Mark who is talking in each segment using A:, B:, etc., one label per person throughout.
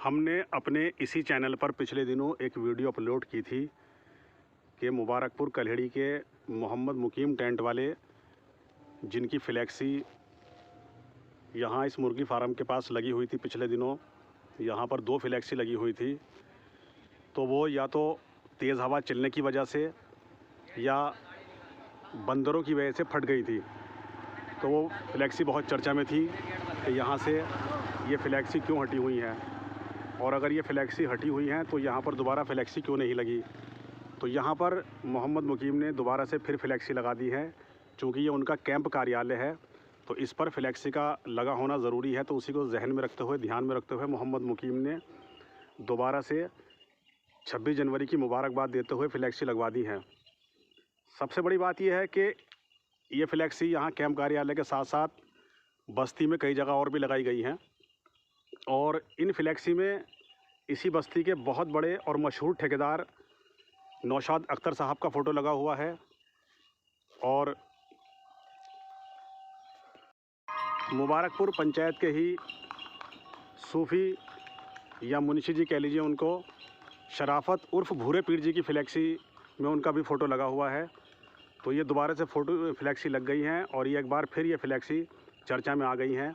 A: हमने अपने इसी चैनल पर पिछले दिनों एक वीडियो अपलोड की थी कि मुबारकपुर कल्हेड़ी के मोहम्मद मुकीम टेंट वाले, जिनकी फ्लैक्सी यहाँ इस मुर्गी फार्म के पास लगी हुई थी पिछले दिनों, यहाँ पर 2 फ्लैक्सी लगी हुई थी, तो वो या तो तेज़ हवा चलने की वजह से या बंदरों की वजह से फट गई थी। तो वो फ्लैक्सी बहुत चर्चा में थी कि यहाँ से ये फ्लैक्सी क्यों हटी हुई हैं, और अगर ये फ्लैक्सी हटी हुई हैं तो यहाँ पर दोबारा फ्लैक्सी क्यों नहीं लगी। तो यहाँ पर मोहम्मद मुकीम ने दोबारा से फिर फ्लैक्सी लगा दी है। चूँकि ये उनका कैंप कार्यालय है तो इस पर फ्लैक्सी का लगा होना ज़रूरी है, तो उसी को जहन में रखते हुए, ध्यान में रखते हुए मोहम्मद मुकीम ने दोबारा से 26 जनवरी की मुबारकबाद देते हुए फ्लैक्सी लगवा दी है। सबसे बड़ी बात यह है कि ये फ्लैक्सी यहाँ कैंप कार्यालय के साथ साथ बस्ती में कई जगह और भी लगाई गई हैं, और इन फ्लैक्सी में इसी बस्ती के बहुत बड़े और मशहूर ठेकेदार नौशाद अख्तर साहब का फ़ोटो लगा हुआ है, और मुबारकपुर पंचायत के ही सूफ़ी या मुंशी जी कह लीजिए उनको, शराफत उर्फ भूरे पीर जी की फ्लैक्सी में उनका भी फ़ोटो लगा हुआ है। तो ये दोबारा से फ्लैक्सी लग गई हैं, और ये एक बार फिर ये फ्लैक्सी चर्चा में आ गई हैं,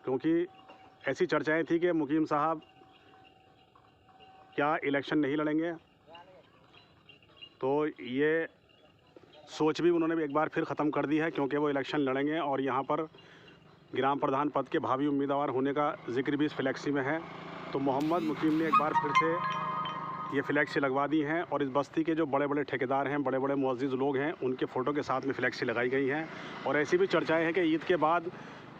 A: क्योंकि ऐसी चर्चाएं थी कि मुकीम साहब क्या इलेक्शन नहीं लड़ेंगे। तो ये सोच भी उन्होंने एक बार फिर ख़त्म कर दी है, क्योंकि वो इलेक्शन लड़ेंगे और यहाँ पर ग्राम प्रधान पद के भावी उम्मीदवार होने का जिक्र भी इस फ्लैक्सी में है। तो मोहम्मद मुकीम ने एक बार फिर से ये फ्लैक्सी लगवा दी हैं, और इस बस्ती के जो बड़े बड़े ठेकेदार हैं, बड़े बड़े मुअज़्ज़िज़ लोग हैं, उनके फ़ोटो के साथ में फ्लैक्सी लगाई गई हैं। और ऐसी भी चर्चाएं हैं कि ईद के बाद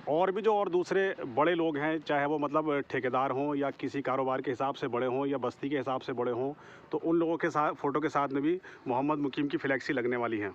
A: और भी जो और दूसरे बड़े लोग हैं, चाहे वो मतलब ठेकेदार हों या किसी कारोबार के हिसाब से बड़े हों या बस्ती के हिसाब से बड़े हों, तो उन लोगों के साथ फ़ोटो के साथ में भी मोहम्मद मुकीम की फ्लैक्सी लगने वाली हैं।